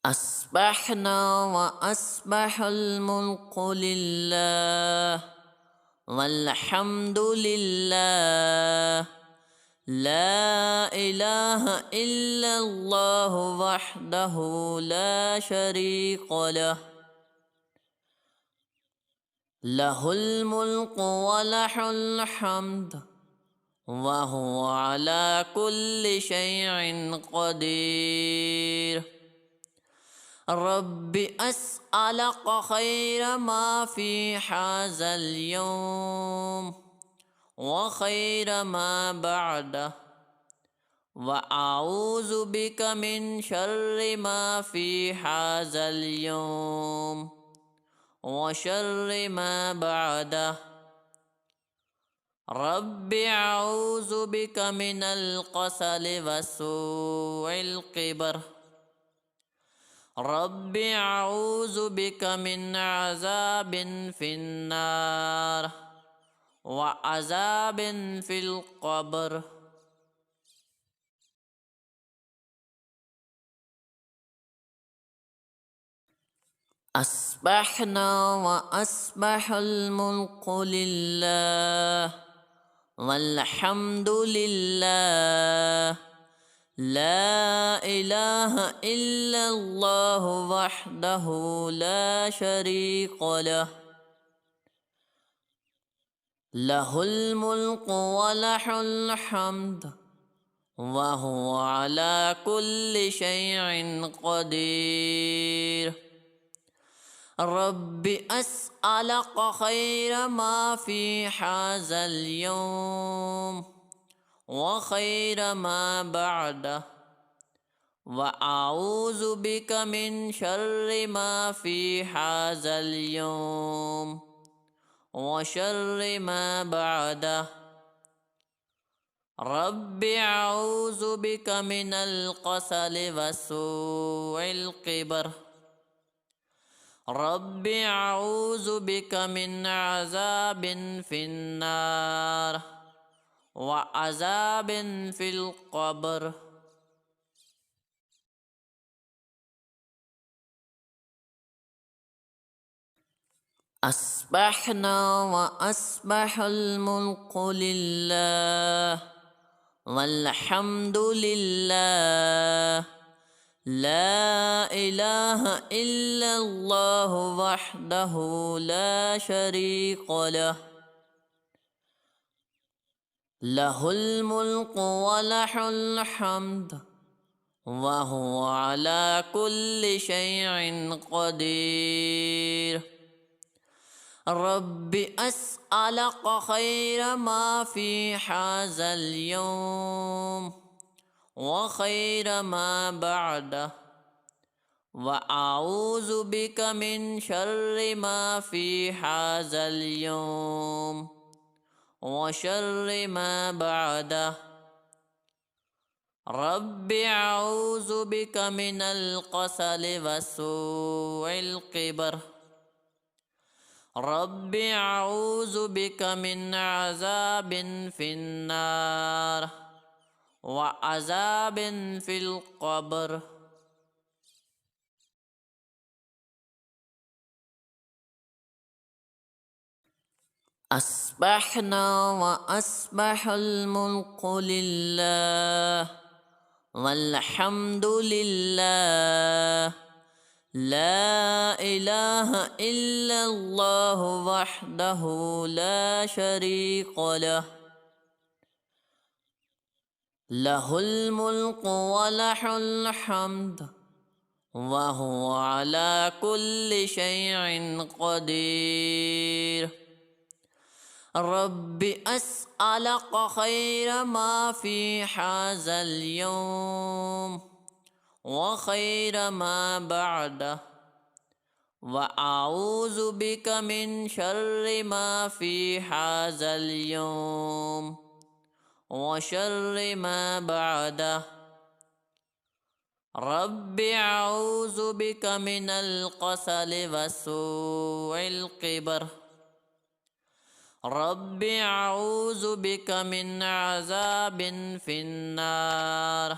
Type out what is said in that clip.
أصبحنا وأصبح الملك لله والحمد لله لا إله إلا الله وحده لا شريك له له الملك وله الحمد وهو على كل شيء قدير رب أسألك خير ما في هذا اليوم وخير ما بعده وأعوذ بك من شر ما في هذا اليوم وشر ما بعده رب أعوذ بك من الكسل وسوء الكبر رب أعوذ بك من عذاب في النار وعذاب في القبر أصبحنا وأصبح الملك لله والحمد لله لا إله إلا الله وحده لا شريك له له الملك وله الحمد وهو على كل شيء قدير رب أسألك خير ما في هذا اليوم وخير ما بعده وأعوذ بك من شر ما في هذا اليوم وشر ما بعده رب أعوذ بك من الكسل وسوء الكبر رب أعوذ بك من عذاب في النار وعذاب في القبر أصبحنا وأصبح الملك لله والحمد لله لا إله إلا الله وحده لا شريك له له الملك وله الحمد وهو على كل شيء قدير رب أسألك خير ما في هذا اليوم وخير ما بعده وأعوذ بك من شر ما في هذا اليوم وشر ما بعده رب أعوذ بك من الكسل وسوء الكبر رب أعوذ بك من عذاب في النار وعذاب في القبر أصبحنا وأصبح الملك لله والحمد لله لا إله إلا الله وحده لا شريك له له الملك وله الحمد وهو على كل شيء قدير رب أسألك خير ما في هذا اليوم وخير ما بعده وأعوذ بك من شر ما في هذا اليوم وشر ما بعده رب أعوذ بك من الكسل وسوء الكبر رب أعوذ بك من عذاب في النار